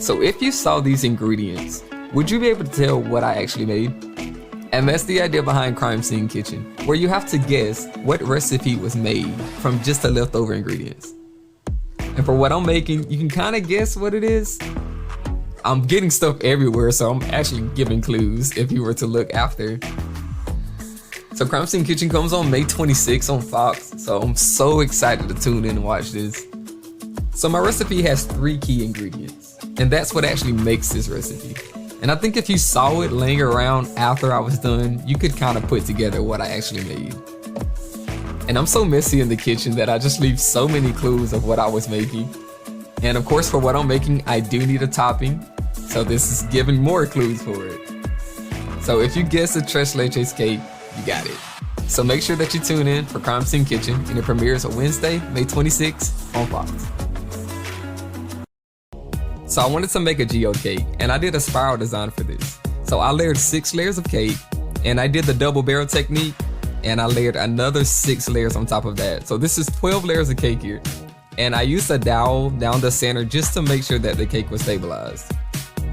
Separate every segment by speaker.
Speaker 1: So if you saw these ingredients, would you be able to tell what I actually made? And that's the idea behind Crime Scene Kitchen, where you have to guess what recipe was made from just the leftover ingredients. And for what I'm making, you can kind of guess what it is. I'm getting stuff everywhere, so I'm actually giving clues if you were to look after. So Crime Scene Kitchen comes on May 26th on Fox, so I'm so excited to tune in and watch this. So my recipe has 3 key ingredients, and that's what actually makes this recipe. And I think if you saw it laying around after I was done, you could kind of put together what I actually made. And I'm so messy in the kitchen that I just leave so many clues of what I was making. And of course, for what I'm making, I do need a topping, so this is giving more clues for it. So if you guess the tres leches cake, you got it. So make sure that you tune in for Crime Scene Kitchen, and it premieres on Wednesday, May 26th on Fox. So I wanted to make a geode cake, and I did a spiral design for this. So I layered 6 layers of cake, and I did the double barrel technique, and I layered another 6 layers on top of that. So this is 12 layers of cake here. And I used a dowel down the center just to make sure that the cake was stabilized.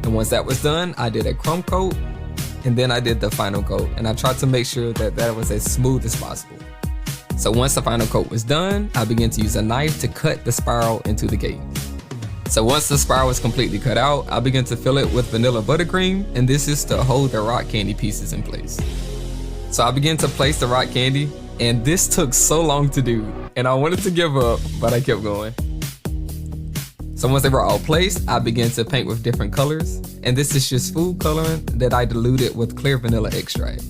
Speaker 1: And once that was done, I did a crumb coat, and then I did the final coat, and I tried to make sure that that was as smooth as possible. So once the final coat was done, I began to use a knife to cut the spiral into the cake. So once the spiral was completely cut out, I began to fill it with vanilla buttercream, and this is to hold the rock candy pieces in place. So I began to place the rock candy, and this took so long to do, and I wanted to give up, but I kept going. So once they were all placed, I began to paint with different colors, and this is just food coloring that I diluted with clear vanilla extract.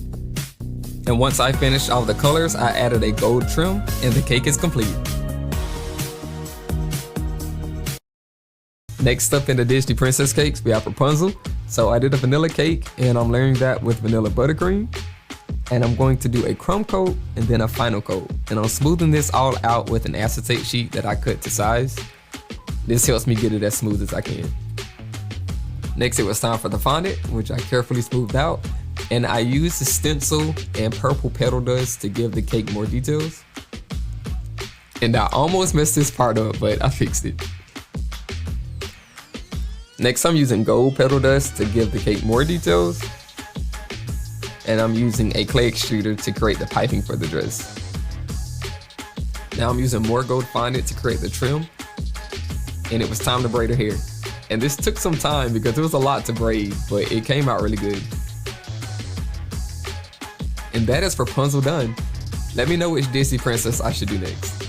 Speaker 1: And once I finished all the colors, I added a gold trim, and the cake is complete. Next up in the Disney princess cakes, we have Rapunzel. So I did a vanilla cake, and I'm layering that with vanilla buttercream. And I'm going to do a crumb coat and then a final coat. And I'm smoothing this all out with an acetate sheet that I cut to size. This helps me get it as smooth as I can. Next, it was time for the fondant, which I carefully smoothed out. And I used the stencil and purple petal dust to give the cake more details. And I almost messed this part up, but I fixed it. Next, I'm using gold petal dust to give the cake more details. And I'm using a clay extruder to create the piping for the dress. Now I'm using more gold fondant to create the trim. And it was time to braid her hair. And this took some time because there was a lot to braid, but it came out really good. And that is Rapunzel done. Let me know which Disney princess I should do next.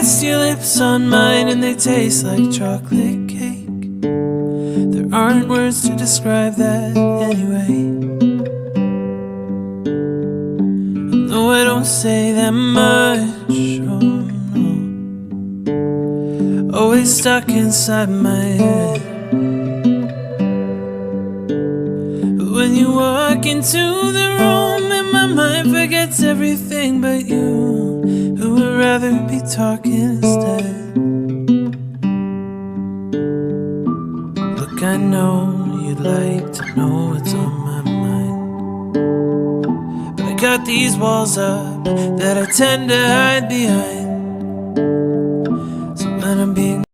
Speaker 2: Rest your lips on mine and they taste like chocolate cake. There aren't words to describe that anyway. I know I don't say that much. Oh no, always stuck inside my head. But when you walk into the room and my mind forgets everything but you, who would rather be talking instead. Look, I know you'd like to know what's on my mind, but I got these walls up that I tend to hide behind. So when I'm being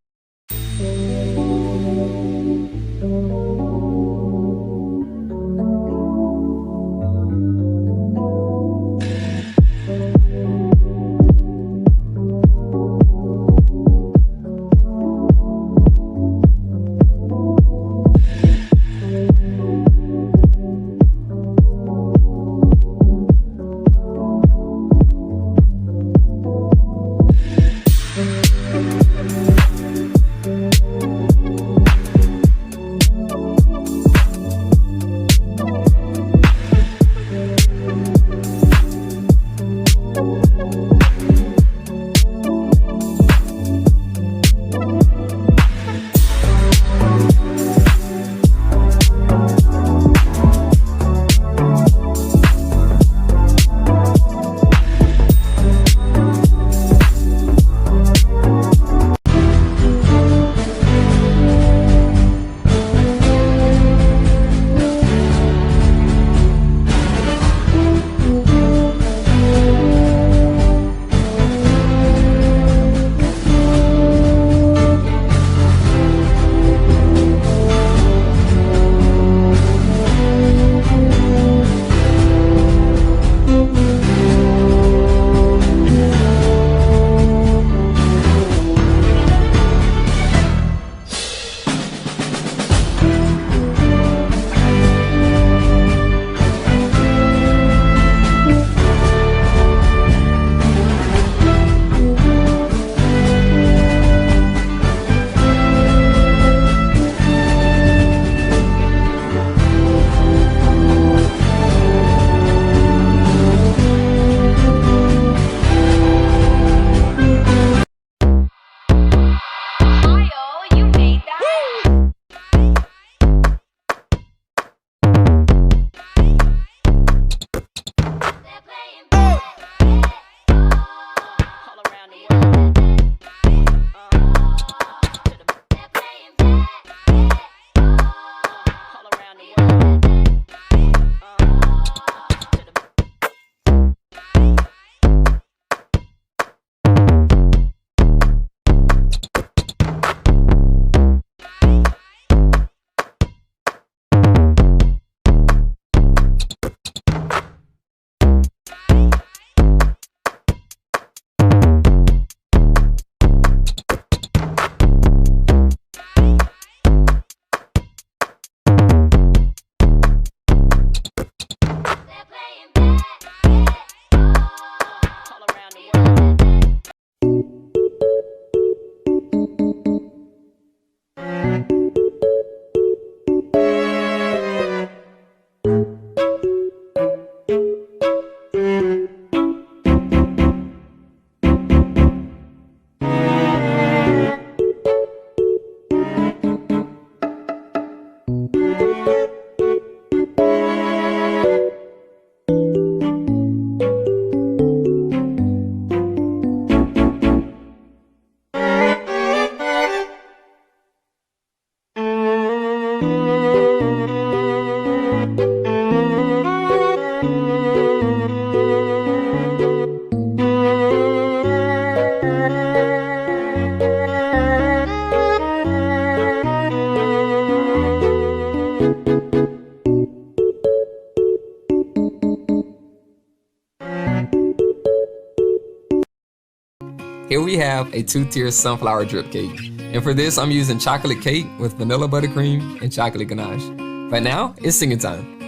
Speaker 1: Here we have a 2-tier sunflower drip cake. And for this, I'm using chocolate cake with vanilla buttercream and chocolate ganache. But now, it's singing time.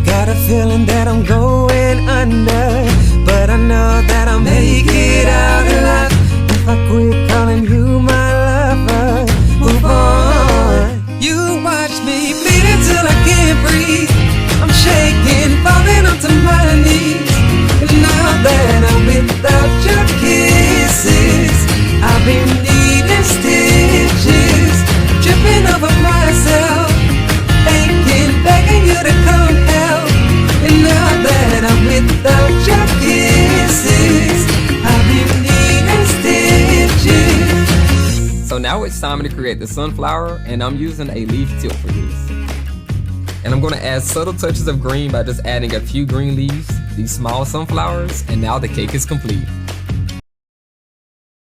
Speaker 2: Got a feeling that I'm going under, but I know that I'll make it out alive. If I quit calling you my lover, move on. You watch me bleed until I can't breathe. I'm shaking, falling onto my knees. And now
Speaker 1: Now it's time to create the sunflower, and I'm using a leaf tip for this. And I'm going to add subtle touches of green by just adding a few green leaves, these small sunflowers, and now the cake is complete.